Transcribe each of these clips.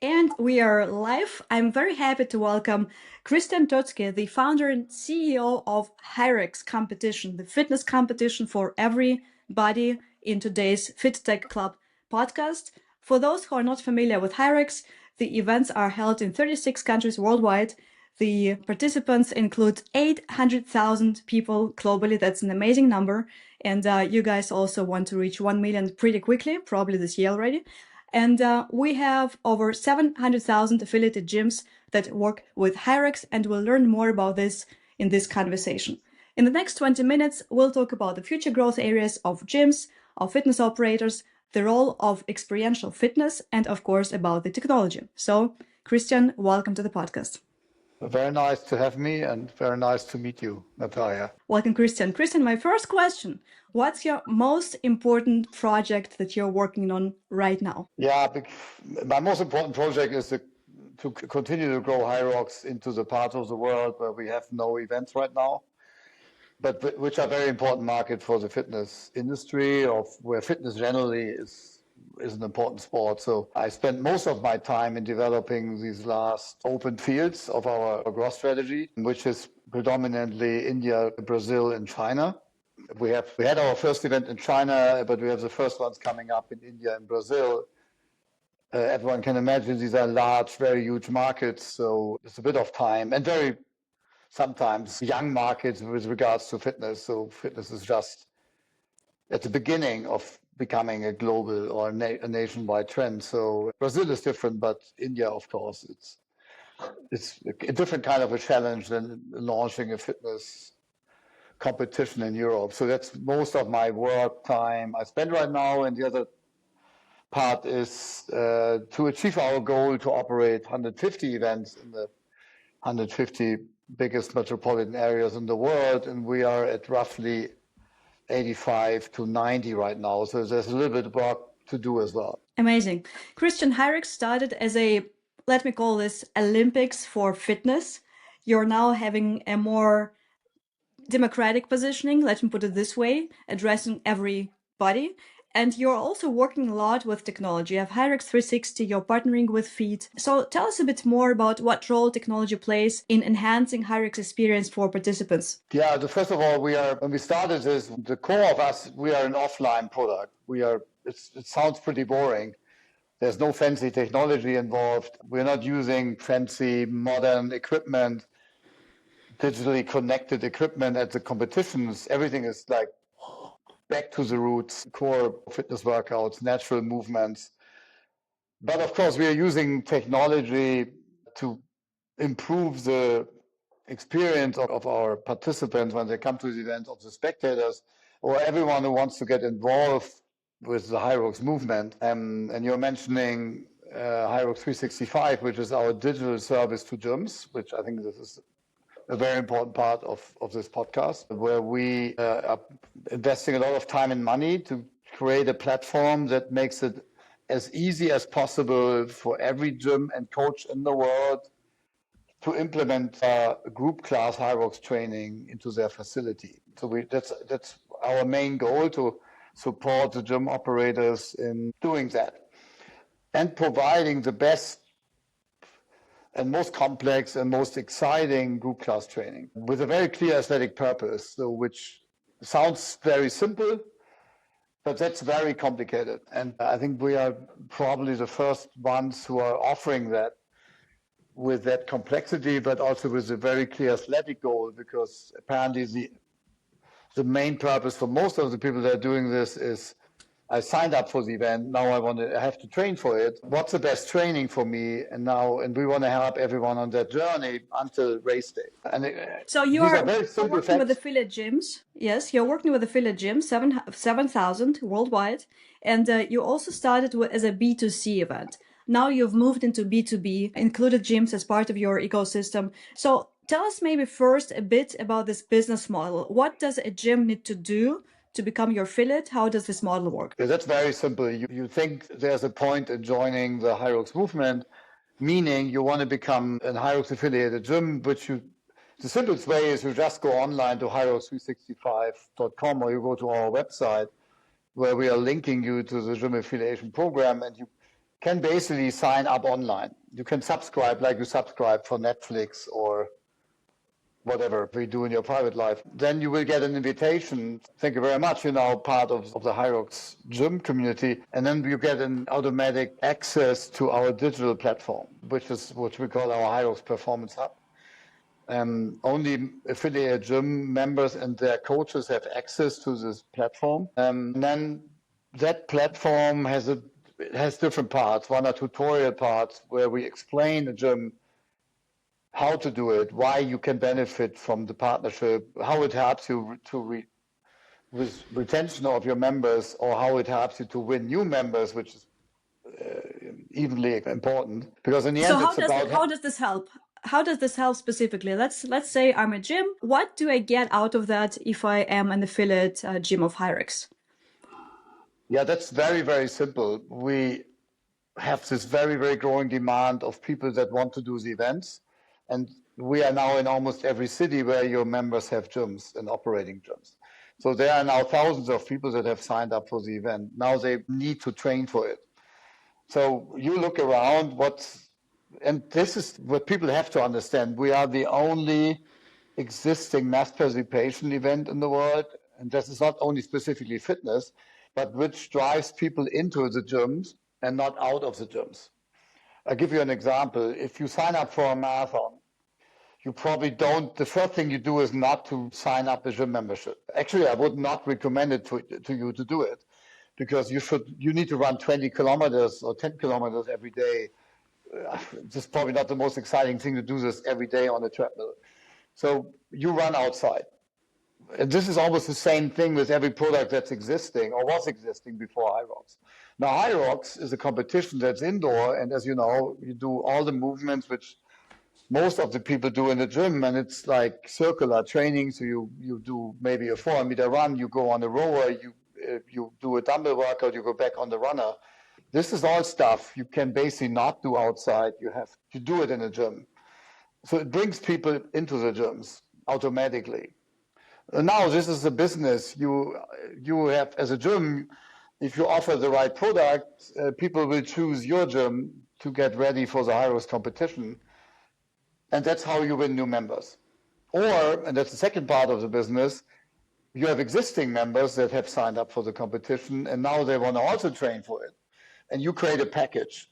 And we are live. I'm very happy to welcome Toetzke, the founder and CEO of Hyrox competition, the fitness competition for everybody in today's Fit Tech Club podcast. For those who are not familiar with Hyrox, the events are held in 36 countries worldwide. The participants include 800,000 people globally. That's an amazing number. And you guys also want to reach 1 million pretty quickly, probably this year already. And we have over 700,000 affiliated gyms that work with Hyrox, and we'll learn more about this in this conversation. In the next 20 minutes, we'll talk about the future growth areas of gyms, of fitness operators, the role of experiential fitness, and of course about the technology. So, Christian, welcome to the podcast. Very nice to have me and very nice to meet you, Natalia. Welcome, Christian. Christian, my first question, what's your most important project that you're working on right now? Yeah, my most important project is to continue to grow Hyrox into the part of the world where we have no events right now, but which are very important market for the fitness industry, of where fitness generally is an important sport. So I spent most of my time in developing these last open fields of our growth strategy, which is predominantly India, Brazil, and China. We had our first event in China, but we have the first ones coming up in India and Brazil. Everyone can imagine these are large, very huge markets, so it's a bit of time and very sometimes young markets with regards to fitness. So fitness is just at the beginning of becoming a global or a nationwide trend. So Brazil is different, but India, of course, it's a different kind of a challenge than launching a fitness competition in Europe. So that's most of my work time I spend right now. And the other part is to achieve our goal to operate 150 events in the 150 biggest metropolitan areas in the world. And we are at roughly 85 to 90 right now. So there's a little bit of work to do as well. Amazing. Christian, Hyrox started as a, let me call this Olympics for fitness. You're now having a more democratic positioning, let me put it this way, addressing everybody. And you're also working a lot with technology. You have Hyrox 360, you're partnering with Feet. So tell us a bit more about what role technology plays in enhancing Hyrox experience for participants. Yeah, first of all, when we started this, the core of us, we are an offline product. It sounds pretty boring. There's no fancy technology involved. We're not using fancy modern equipment, digitally connected equipment at the competitions. Everything is like back to the roots, core fitness workouts, natural movements. But of course, we are using technology to improve the experience of our participants when they come to the event, of the spectators, or everyone who wants to get involved with the Hyrox movement. And you're mentioning Hyrox 365, which is our digital service to gyms, which I think this is a very important part of this podcast, where we are investing a lot of time and money to create a platform that makes it as easy as possible for every gym and coach in the world to implement group class Hyrox training into their facility. So that's our main goal, to support the gym operators in doing that and providing the best and most complex and most exciting group class training with a very clear aesthetic purpose, so which sounds very simple, but that's very complicated. And I think we are probably the first ones who are offering that with that complexity, but also with a very clear aesthetic goal, because apparently the main purpose for most of the people that are doing this is, I signed up for the event, now I have to train for it. What's the best training for me? And we want to help everyone on that journey until race day. So you're working with affiliate gyms. Yes, you're working with affiliate gyms, 7,000 worldwide. And you also started as a B2C event. Now you've moved into B2B, included gyms as part of your ecosystem. So tell us maybe first a bit about this business model. What does a gym need to do to become your affiliate? How does this model work? Yeah, that's very simple. You think there's a point in joining the Hyrox movement, meaning you want to become an Hyrox affiliated gym, the simplest way is you just go online to hyrox365.com, or you go to our website where we are linking you to the gym affiliation program, and can basically sign up online. You can subscribe like you subscribe for Netflix or whatever we do in your private life. Then you will get an invitation. Thank you very much. You're now part of the Hyrox gym community. And then you get an automatic access to our digital platform, which we call our Hyrox Performance Hub. Only affiliate gym members and their coaches have access to this platform. And then that platform has different parts. One are tutorial parts where we explain the gym how to do it, why you can benefit from the partnership, how it helps you with retention of your members, or how it helps you to win new members, which is evenly important. Because in the end, it's about how does this help? How does this help specifically? Let's say I'm a gym. What do I get out of that if I am an affiliate gym of Hyrox? Yeah, that's very, very simple. We have this very, very growing demand of people that want to do the events. And we are now in almost every city where your members have gyms and operating gyms. So there are now thousands of people that have signed up for the event. Now they need to train for it. So you look around, and this is what people have to understand. We are the only existing mass participation event in the world. And this is not only specifically fitness, but which drives people into the gyms and not out of the gyms. I'll give you an example. If you sign up for a marathon, you probably don't, the first thing you do is not to sign up a gym membership. Actually, I would not recommend it to you to do it, because you need to run 20 kilometers or 10 kilometers every day. This is probably not the most exciting thing to do this every day on a treadmill. So you run outside. And this is almost the same thing with every product that's existing or was existing before Hyrox. Now, Hyrox is a competition that's indoor, and as you know, you do all the movements which most of the people do in the gym, and it's like circular training. So you do maybe a 400-meter run, you go on a rower, you do a dumbbell workout, you go back on the runner. This is all stuff you can basically not do outside. You have to do it in a gym. So it brings people into the gyms automatically. Now this is a business. You have, as a gym, if you offer the right product, people will choose your gym to get ready for the Hyrox competition. And that's how you win new members. Or, and that's the second part of the business, you have existing members that have signed up for the competition and now they want to also train for it. And you create a package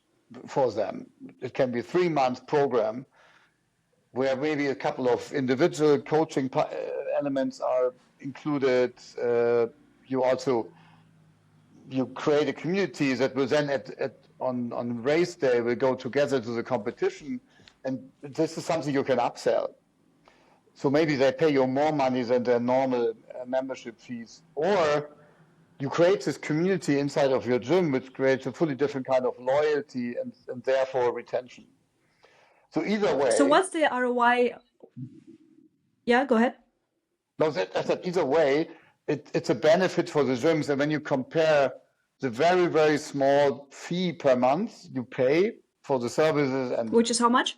for them. It can be a 3-month program where maybe a couple of individual coaching elements are included. You create a community that will then on race day will go together to the competition, and this is something you can upsell. So maybe they pay you more money than their normal membership fees, or you create this community inside of your gym, which creates a fully different kind of loyalty and therefore retention. So either way. So what's the ROI? Yeah, go ahead. No, I said either way, it's a benefit for the gyms. And when you compare the very, very small fee per month you pay for the services, and which is how much?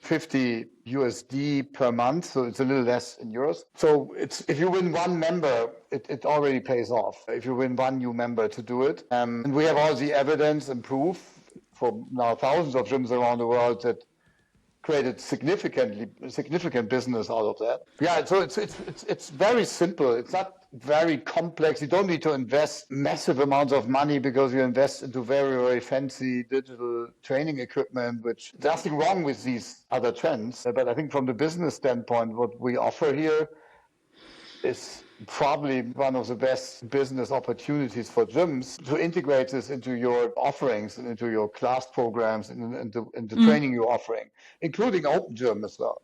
$50 per month, so it's a little less in euros. So if you win one member, it already pays off. If you win one new member to do it, and we have all the evidence and proof for now thousands of gyms around the world that created significant business out of that. Yeah, so it's very simple. It's not very complex. You don't need to invest massive amounts of money because you invest into very, very fancy digital training equipment, which there's nothing wrong with these other trends. But I think from the business standpoint, what we offer here is probably one of the best business opportunities for gyms to integrate this into your offerings and into your class programs and the training you're offering, including open gym as well.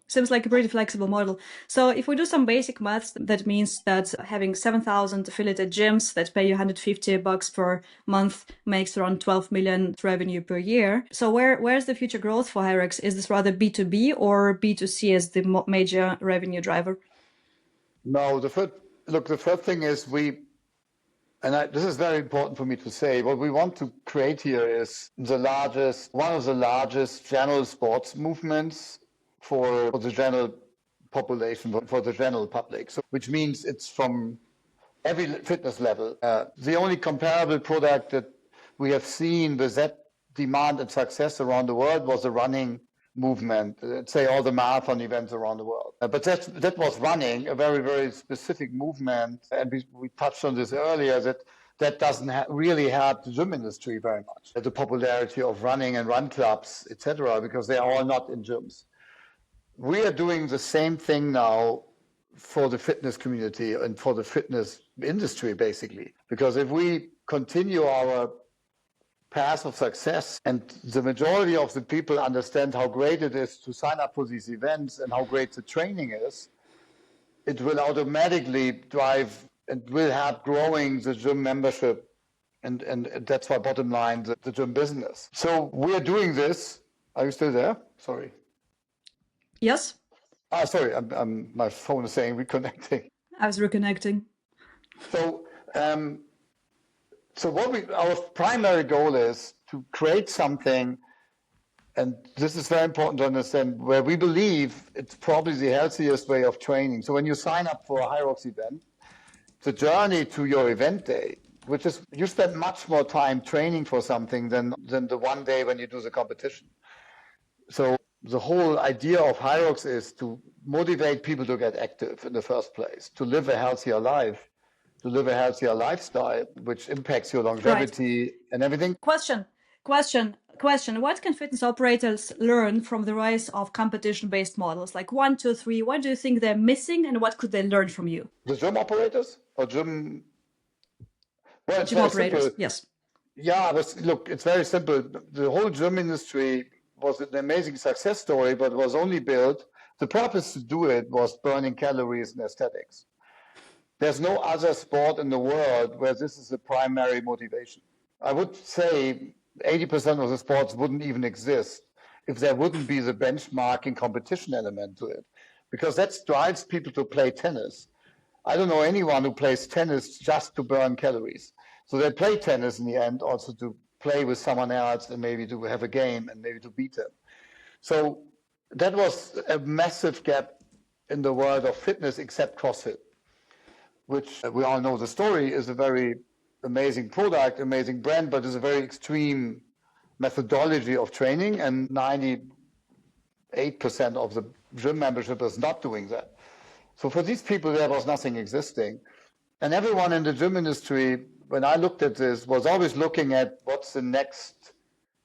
Seems like a pretty flexible model. So if we do some basic maths, that means that having 7,000 affiliated gyms that pay you $150 per month makes around 12 million revenue per year. So where's the future growth for Hyrox? Is this rather B2B or B2C as the major revenue driver? No, the first thing is this is very important for me to say, what we want to create here is one of the largest general sports movements for the general population, for the general public. So, which means it's from every fitness level. The only comparable product that we have seen with that demand and success around the world was the running movement, say all the marathon events around the world. But that was running, a very, very specific movement. And we touched on this earlier, that doesn't really help the gym industry very much. The popularity of running and run clubs, etc., because they are all not in gyms. We are doing the same thing now for the fitness community and for the fitness industry, basically. Because if we continue our path of success and the majority of the people understand how great it is to sign up for these events and how great the training is, it will automatically drive and will help growing the gym membership. And that's why bottom line, the gym business. So we are doing this. Are you still there? Sorry. Yes. Sorry, my phone is saying reconnecting. I was reconnecting. So, our primary goal is to create something, and this is very important to understand, where we believe it's probably the healthiest way of training. So when you sign up for a Hyrox event, the journey to your event day, which is you spend much more time training for something than the one day when you do the competition. So the whole idea of Hyrox is to motivate people to get active in the first place, to live a healthier life, to live a healthier lifestyle, which impacts your longevity and everything. Question. What can fitness operators learn from the rise of competition-based models? Like 1, 2, 3, what do you think they're missing and what could they learn from you? The gym operators or gym? Well, it's gym very operators, simple. Yes. Yeah, but look, it's very simple. The whole gym industry was an amazing success story, but was only built, the purpose to do it was burning calories and aesthetics. There's no other sport in the world where this is the primary motivation. I would say 80% of the sports wouldn't even exist if there wouldn't be the benchmarking competition element to it, because that drives people to play tennis. I don't know anyone who plays tennis just to burn calories. So they play tennis in the end also to play with someone else and maybe to have a game and maybe to beat them. So that was a massive gap in the world of fitness, except CrossFit, which we all know the story is a very amazing product, amazing brand, but is a very extreme methodology of training, and 98% of the gym membership is not doing that. So for these people, there was nothing existing. And everyone in the gym industry, when I looked at this, was always looking at what's the next,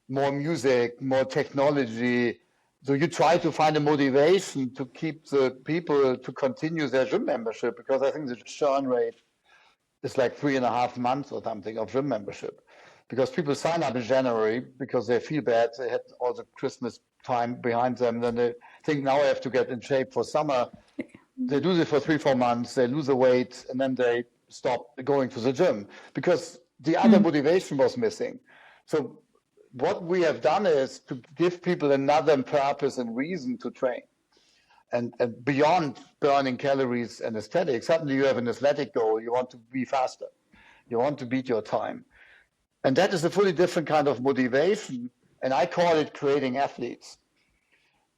more music, more technology. So you try to find a motivation to keep the people to continue their gym membership, because I think the churn rate is like 3.5 months or something of gym membership. Because people sign up in January because they feel bad, they had all the Christmas time behind them, then they think now I have to get in shape for summer. They do this for 3-4 months, they lose the weight, and then they stop going to the gym because the other motivation was missing. So what we have done is to give people another purpose and reason to train. And beyond burning calories and aesthetics, suddenly you have an athletic goal. You want to be faster. You want to beat your time. And that is a fully different kind of motivation. And I call it creating athletes.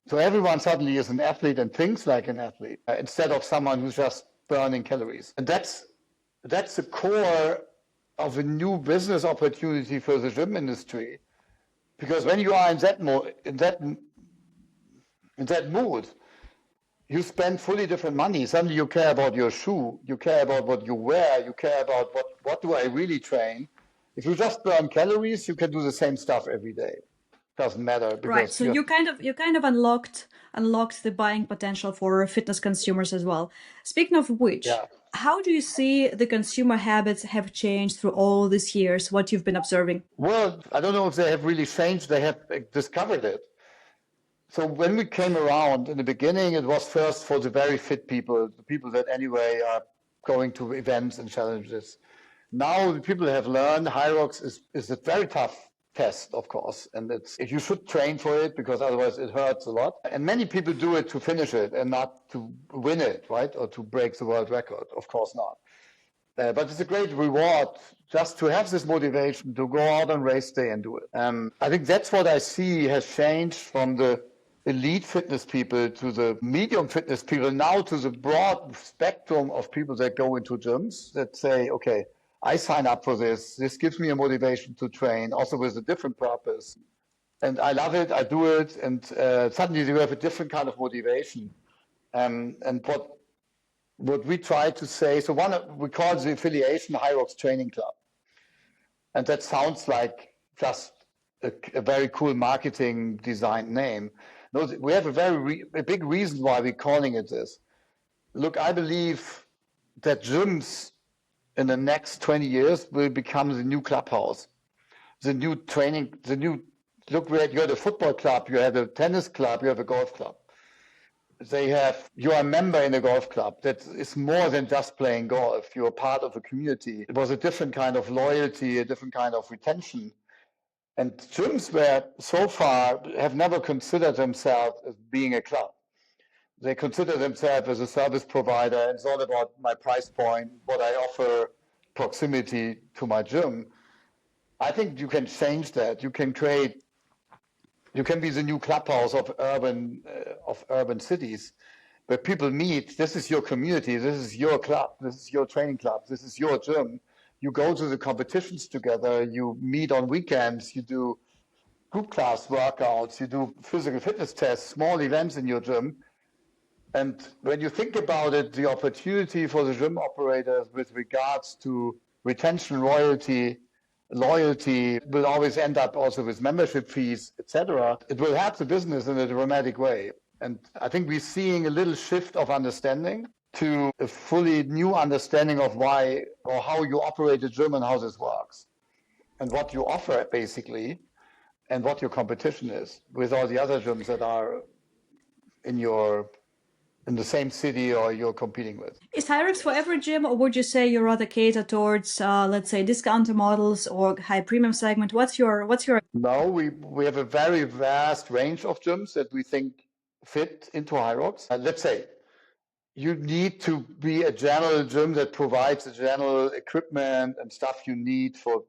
So everyone suddenly is an athlete and thinks like an athlete instead of someone who's just burning calories. And that's the core of a new business opportunity for the gym industry. Because when you are in that mood, you spend fully different money. Suddenly you care about your shoe, you care about what you wear, you care about what do I really train. If you just burn calories, you can do the same stuff every day. Doesn't matter. Right. So you kind of unlocked the buying potential for fitness consumers as well. Speaking of which, how do you see the consumer habits have changed through all these years, what you've been observing? Well, I don't know if they have really changed. They have discovered it. So when we came around in the beginning, it was first for the very fit people, the people that anyway are going to events and challenges. Now the people have learned Hyrox is a very tough test, of course, and you should train for it because otherwise it hurts a lot. And many people do it to finish it and not to win it, right? Or to break the world record, of course not. But it's a great reward just to have this motivation to go out on race day and do it. I think that's what I see has changed from the elite fitness people to the medium fitness people, now to the broad spectrum of people that go into gyms that say, okay, I sign up for this. This gives me a motivation to train, also with a different purpose. And I love it, I do it, and suddenly you have a different kind of motivation. And what we try to say, so we call the affiliation Hyrox Training Club. And that sounds like just a very cool marketing design name. No, we have a big reason why we're calling it this. Look, I believe that gyms in the next 20 years will become the new clubhouse, the new training, look, you had a football club, you had a tennis club, you have a golf club. You're a member in a golf club that is more than just playing golf. You're part of a community. It was a different kind of loyalty, a different kind of retention. And gyms so far have never considered themselves as being a club. They consider themselves as a service provider. It's all about my price point, what I offer, proximity to my gym. I think you can change that. You can be the new clubhouse of urban cities, where people meet. This is your community. This is your club. This is your training club. This is your gym. You go to the competitions together. You meet on weekends. You do group class workouts. You do physical fitness tests, small events in your gym. And when you think about it, the opportunity for the gym operators with regards to retention, loyalty will always end up also with membership fees, etc. It will help the business in a dramatic way. And I think we're seeing a little shift of understanding to a fully new understanding of why or how you operate a gym and how this works and what you offer basically and what your competition is with all the other gyms that are in the same city or you're competing with. Is Hyrox for every gym, or would you say you rather cater towards, let's say, discounter models or high premium segment? What's your? No, we have a very vast range of gyms that we think fit into Hyrox. Let's say you need to be a general gym that provides the general equipment and stuff you need for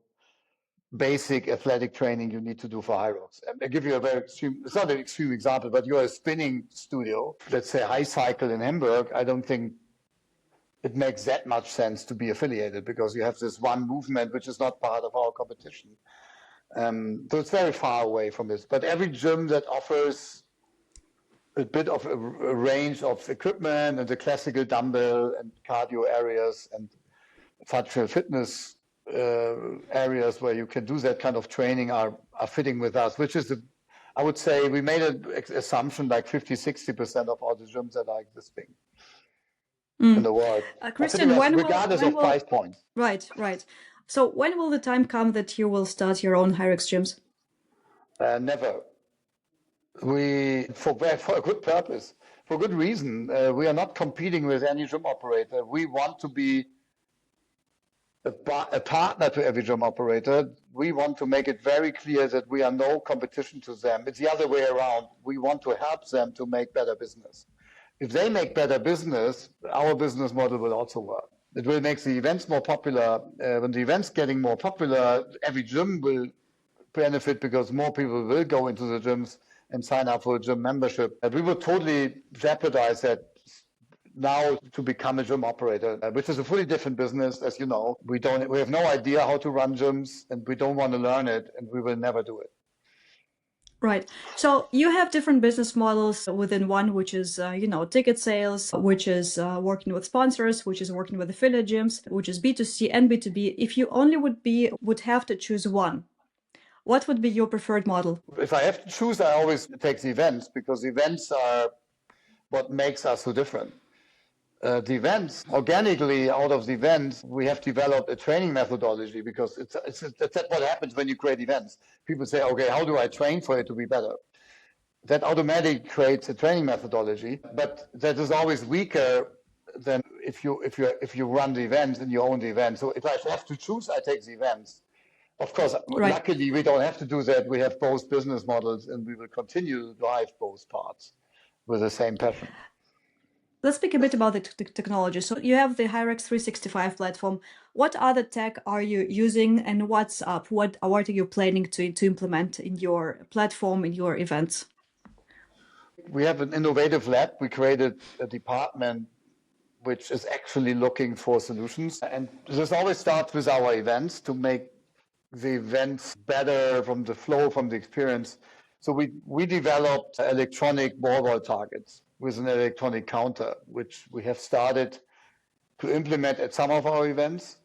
basic athletic training you need to do for Hyrox. I'll give you a very extreme, it's not an extreme example, but you're a spinning studio, let's say High Cycle in Hamburg. I don't think it makes that much sense to be affiliated because you have this one movement which is not part of our competition. So it's very far away from this. But every gym that offers a bit of a range of equipment and the classical dumbbell and cardio areas and functional fitness areas where you can do that kind of training are fitting with us, which is, I would say, we made an assumption like 50-60% of all the gyms that are existing in the world. Christian, regardless of price points. Right. So when will the time come that you will start your own Hyrox gyms? Never. For a good purpose, for good reason. We are not competing with any gym operator. We want to be a partner to every gym operator. We want to make it very clear that we are no competition to them. It's the other way around. We want to help them to make better business. If they make better business, our business model will also work. It will make the events more popular. When the events getting more popular, every gym will benefit because more people will go into the gyms and sign up for a gym membership. We will totally jeopardize that now to become a gym operator, which is a fully different business, as you know. We have no idea how to run gyms, and we don't want to learn it, and we will never do it. Right. So you have different business models within one, which is, ticket sales, which is working with sponsors, which is working with affiliate gyms, which is B2C and B2B. If you only would have to choose one, what would be your preferred model? If I have to choose, I always take the events because events are what makes us so different. The events, organically out of the events, we have developed a training methodology because that's what happens when you create events. People say, okay, how do I train for it to be better? That automatically creates a training methodology, but that is always weaker than if you run the events and you own the event. So if I have to choose, I take the events. Of course, right. Luckily, we don't have to do that. We have both business models, and we will continue to drive both parts with the same passion. Let's speak a bit about the technology. So you have the Hyrox 365 platform. What other tech are you using, and what's up? What are you planning to implement in your platform, in your events? We have an innovative lab. We created a department which is actually looking for solutions. And this always starts with our events to make the events better from the flow, from the experience. So we developed electronic wall targets with an electronic counter, which we have started to implement at some of our events.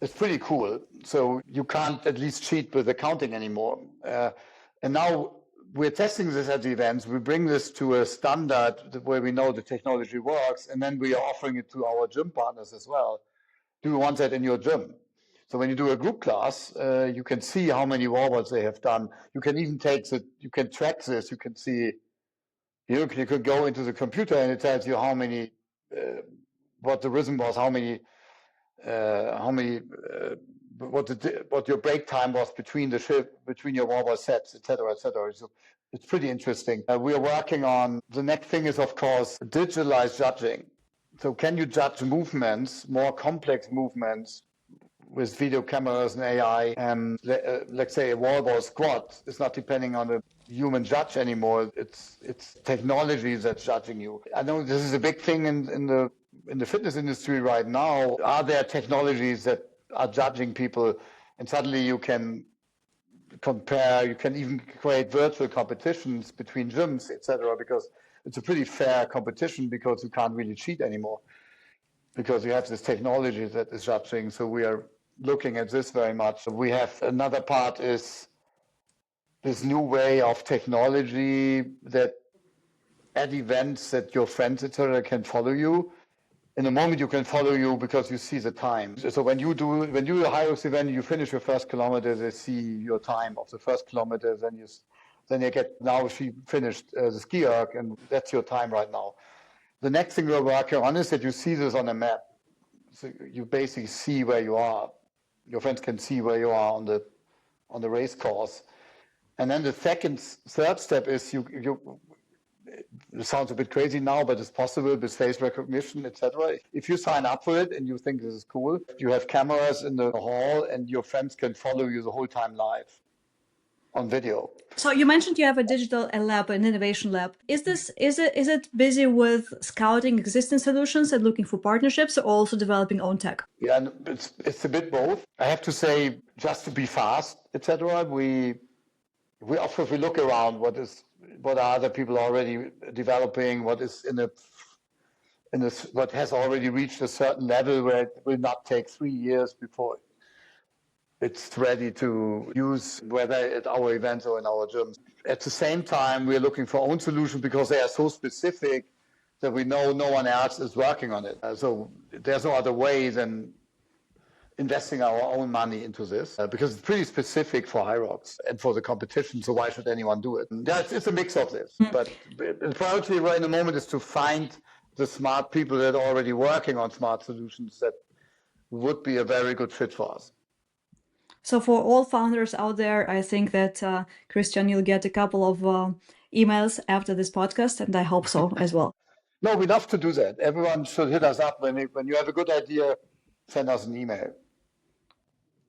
It's pretty cool. So you can't at least cheat with the counting anymore. And now we're testing this at the events. We bring this to a standard where we know the technology works, and then we are offering it to our gym partners as well. Do you want that in your gym? So when you do a group class, you can see how many wall-balls they have done. You can even you can track this. You can see, you could go into the computer and it tells you how many, what the rhythm was, what your break time was between the shift, between your wall sets, et cetera, et cetera. So it's pretty interesting. We are working on, the next thing is, of course, digitalized judging. So can you judge movements, more complex movements, with video cameras and AI? And let's say a wall ball squat is not depending on a human judge anymore. It's technology that's judging you. I know this is a big thing in the fitness industry right now. Are there technologies that are judging people, and suddenly you can compare, you can even create virtual competitions between gyms, etc., because it's a pretty fair competition, because you can't really cheat anymore, because you have this technology that is judging. So we are looking at this very much. We have another part is this new way of technology that at events that your friends, etc., can follow you. In a moment, you can follow you because you see the time. So when you do a Hyrox event, you finish your first kilometer, they see your time of the first kilometer, then you get, now she finished the ski erg, and that's your time right now. The next thing we're working on is that you see this on a map. So you basically see where you are. Your friends can see where you are on the race course. And then the third step is it sounds a bit crazy now, but it's possible with face recognition, etc. If you sign up for it and you think this is cool, you have cameras in the hall and your friends can follow you the whole time live on video. So you mentioned you have a digital lab, an innovation lab. Is it busy with scouting existing solutions and looking for partnerships, or also developing own tech? Yeah, it's a bit both. I have to say, just to be fast, etc. We look around what are other people already developing, what is what has already reached a certain level where it will not take 3 years before it's ready to use, whether at our events or in our gyms. At the same time, we're looking for own solutions because they are so specific that we know no one else is working on it. So there's no other way than investing our own money into this, because it's pretty specific for Hyrox and for the competition, so why should anyone do it? It's a mix of this. But the priority right in the moment is to find the smart people that are already working on smart solutions that would be a very good fit for us. So for all founders out there, I think that, Christian, you'll get a couple of emails after this podcast, and I hope so as well. No, we love to do that. Everyone should hit us up when you have a good idea, send us an email.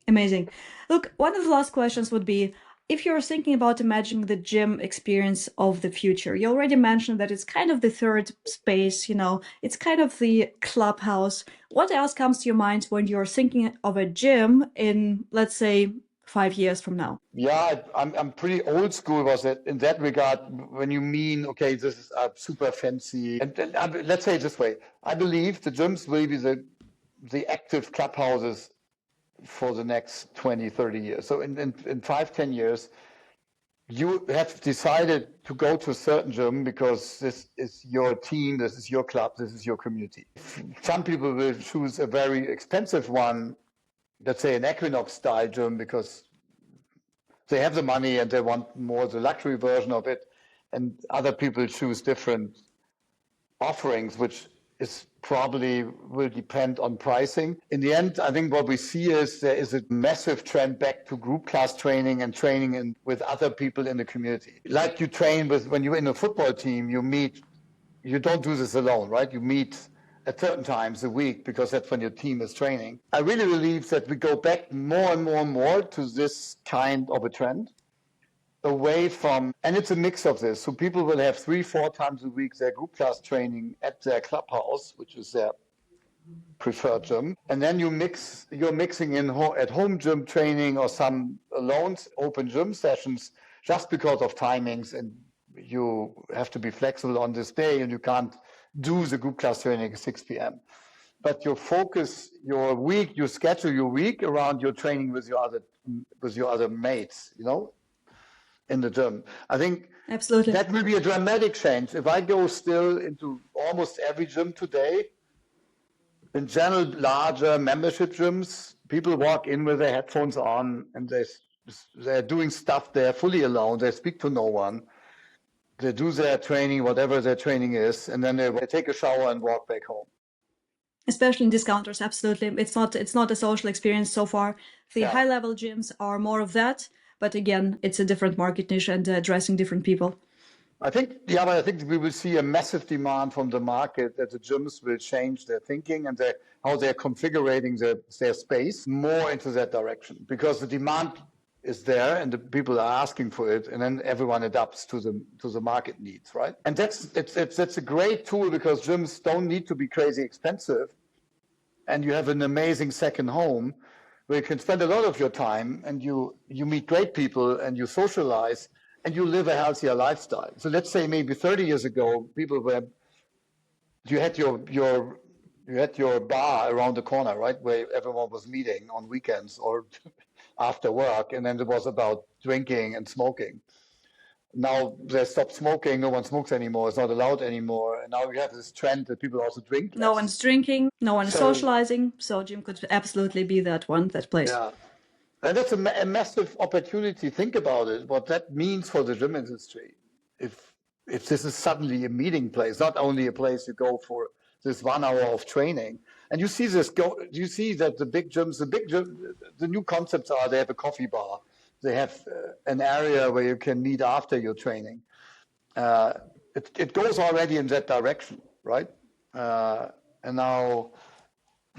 Amazing. Look, one of the last questions would be, if you're thinking about imagining the gym experience of the future, you already mentioned that it's kind of the third space, it's kind of the clubhouse. What else comes to your mind when you're thinking of a gym in, let's say, 5 years from now? Yeah, I'm pretty old school in that regard. When you mean, okay, this is super fancy, and let's say it this way, I believe the gyms will be the active clubhouses for the next 20, 30 years. So in 5, 10 years, you have decided to go to a certain gym because this is your team, this is your club, this is your community. Some people will choose a very expensive one, let's say an Equinox style gym, because they have the money and they want more the luxury version of it. And other people choose different offerings, which is probably will depend on pricing. In the end, I think what we see is there is a massive trend back to group class training and training with other people in the community. Like you train when you're in a football team, you don't do this alone, right? You meet at certain times a week because that's when your team is training. I really believe that we go back more and more and more to this kind of a trend, away from, and it's a mix of this. So people will have 3-4 times a week their group class training at their clubhouse, which is their preferred gym. And then you're mixing in at home gym training or some alone open gym sessions just because of timings, and you have to be flexible on this day and you can't do the group class training at 6 p.m. But you schedule your week around your training with your other mates, in the gym. I think Absolutely. that will be a dramatic change. If I go still into almost every gym today, in general, larger membership gyms, people walk in with their headphones on and they're doing stuff there fully alone. They speak to no one. They do their training, whatever their training is, and then they take a shower and walk back home. Especially in discounters, absolutely. It's not a social experience so far. The high-level gyms are more of that, but again, it's a different market niche and addressing different people. I think we will see a massive demand from the market that the gyms will change their thinking and how they're configuring their space more into that direction, because the demand is there and the people are asking for it, and then everyone adapts to the market needs, right? And that's a great tool, because gyms don't need to be crazy expensive, and you have an amazing second home where you can spend a lot of your time and you meet great people and you socialize and you live a healthier lifestyle. So let's say maybe 30 years ago, you had your bar around the corner, right, where everyone was meeting on weekends or after work, and then it was about drinking and smoking. Now they stopped smoking, no one smokes anymore, it's not allowed anymore, and now we have this trend that people also drink less. No one's drinking, no one is socializing, so gym could absolutely be that place. Yeah. And that's a massive opportunity. Think about it, what that means for the gym industry. If this is suddenly a meeting place, not only a place you go for this 1 hour of training. And you see that the new concepts are, they have a coffee bar. They have an area where you can meet after your training. It goes already in that direction, right? And now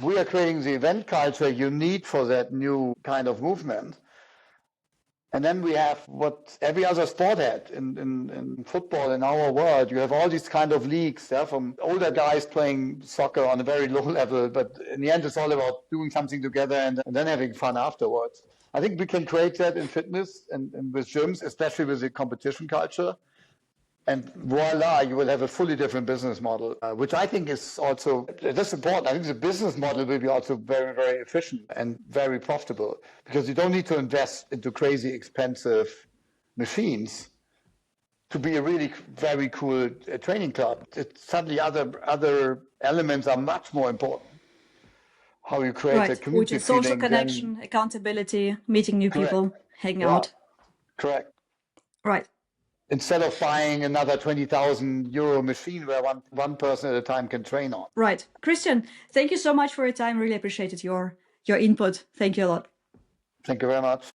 we are creating the event culture you need for that new kind of movement. And then we have what every other sport had in football in our world. You have all these kind of leagues, from older guys playing soccer on a very low level, but in the end, it's all about doing something together and then having fun afterwards. I think we can create that in fitness and with gyms, especially with the competition culture. And voila, you will have a fully different business model, which I think is also, that's important. I think the business model will be also very, very efficient and very profitable, because you don't need to invest into crazy expensive machines to be a really very cool training club. Suddenly other elements are much more important. How you create a community, which is social connection, accountability, meeting new people, hanging out. Correct. Right. Instead of buying another 20,000 euro machine where one person at a time can train on. Right. Christian, thank you so much for your time. Really appreciated your input. Thank you a lot. Thank you very much.